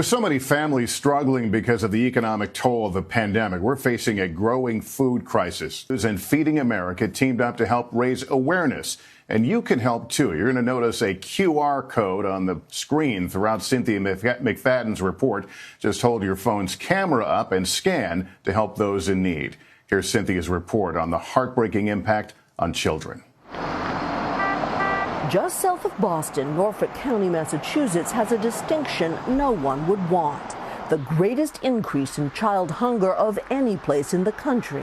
With so many families struggling because of the economic toll of the pandemic, we're facing a growing food crisis. And Feeding America teamed up to help raise awareness. And you can help, too. You're going to notice a QR code on the screen throughout Cynthia McFadden's report. Just hold your phone's camera up and scan to help those in need. Here's Cynthia's report on the heartbreaking impact on children. Just south of Boston, Norfolk County, Massachusetts has a distinction no one would want. The greatest increase in child hunger of any place in the country,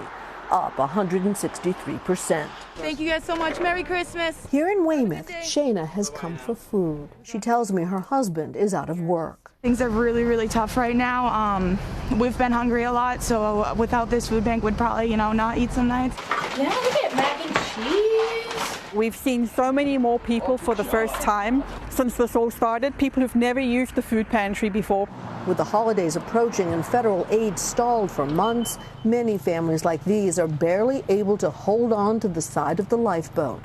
up 163%. Thank you guys so much. Merry Christmas. Here in Weymouth, Shayna has come for food. She tells me her husband is out of work. Things are really, really tough right now. We've been hungry a lot, so without this food bank, would probably, not eat some nights. Yeah, we get mac and cheese. We've seen so many more people for the first time since this all started, people who've never used the food pantry before. With the holidays approaching and federal aid stalled for months, many families like these are barely able to hold on to the side of the lifeboat.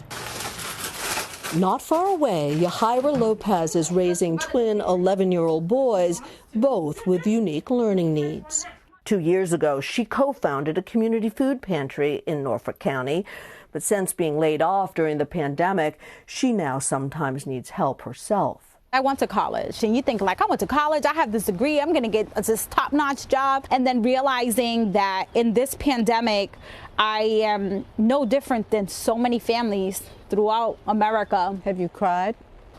Not far away, Yahaira Lopez is raising twin 11-year-old boys, both with unique learning needs. 2 years ago, she co-founded a community food pantry in Norfolk County. But since being laid off during the pandemic, she now sometimes needs help herself. I went to college, and you think, I went to college, I have this degree, I'm going to get this top-notch job, and then realizing that in this pandemic, I am no different than so many families throughout America. Have you cried?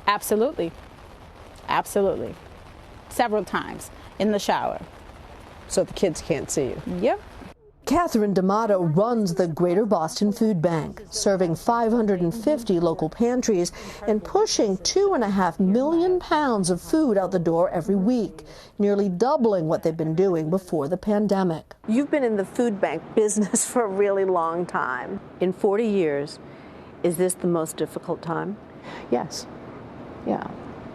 Absolutely. Absolutely. Several times in the shower. So the kids can't see you? Yep. Catherine D'Amato runs the Greater Boston Food Bank, serving 550 local pantries and pushing 2.5 million pounds of food out the door every week, nearly doubling what they've been doing before the pandemic. You've been in the food bank business for a really long time. In 40 years, is this the most difficult time? Yes. Yeah.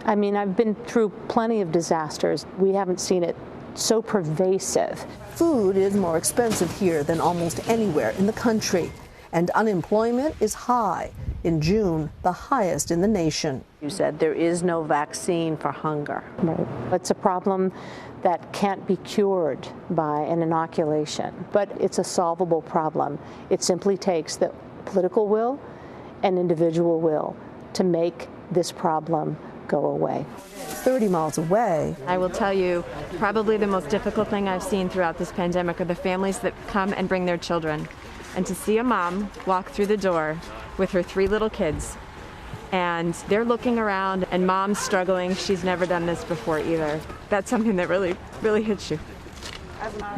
I mean, I've been through plenty of disasters. We haven't seen it so pervasive. Food is more expensive here than almost anywhere in the country, and unemployment is high. In June, the highest in the nation. You said there is no vaccine for hunger. Right. It's a problem that can't be cured by an inoculation, but it's a solvable problem. It simply takes the political will and individual will to make this problem go away. 30 miles away. I will tell you, probably the most difficult thing I've seen throughout this pandemic are the families that come and bring their children. And to see a mom walk through the door with her 3 little kids, and they're looking around, and mom's struggling. She's never done this before either. That's something that really, really hits you.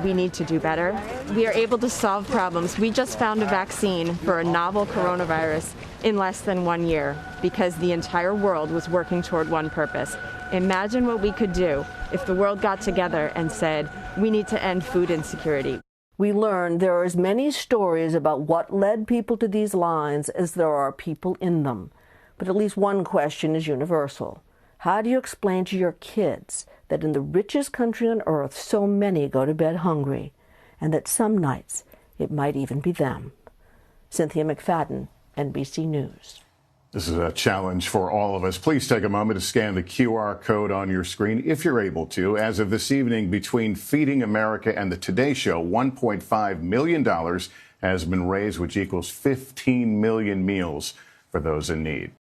We need to do better. We are able to solve problems. We just found a vaccine for a novel coronavirus in less than 1 year because the entire world was working toward one purpose. Imagine what we could do if the world got together and said, we need to end food insecurity. We learned there are as many stories about what led people to these lines as there are people in them. But at least one question is universal. How do you explain to your kids that in the richest country on earth, so many go to bed hungry, and that some nights it might even be them? Cynthia McFadden, NBC News. This is a challenge for all of us. Please take a moment to scan the QR code on your screen if you're able to. As of this evening, between Feeding America and the Today Show, $1.5 million has been raised, which equals 15 million meals for those in need.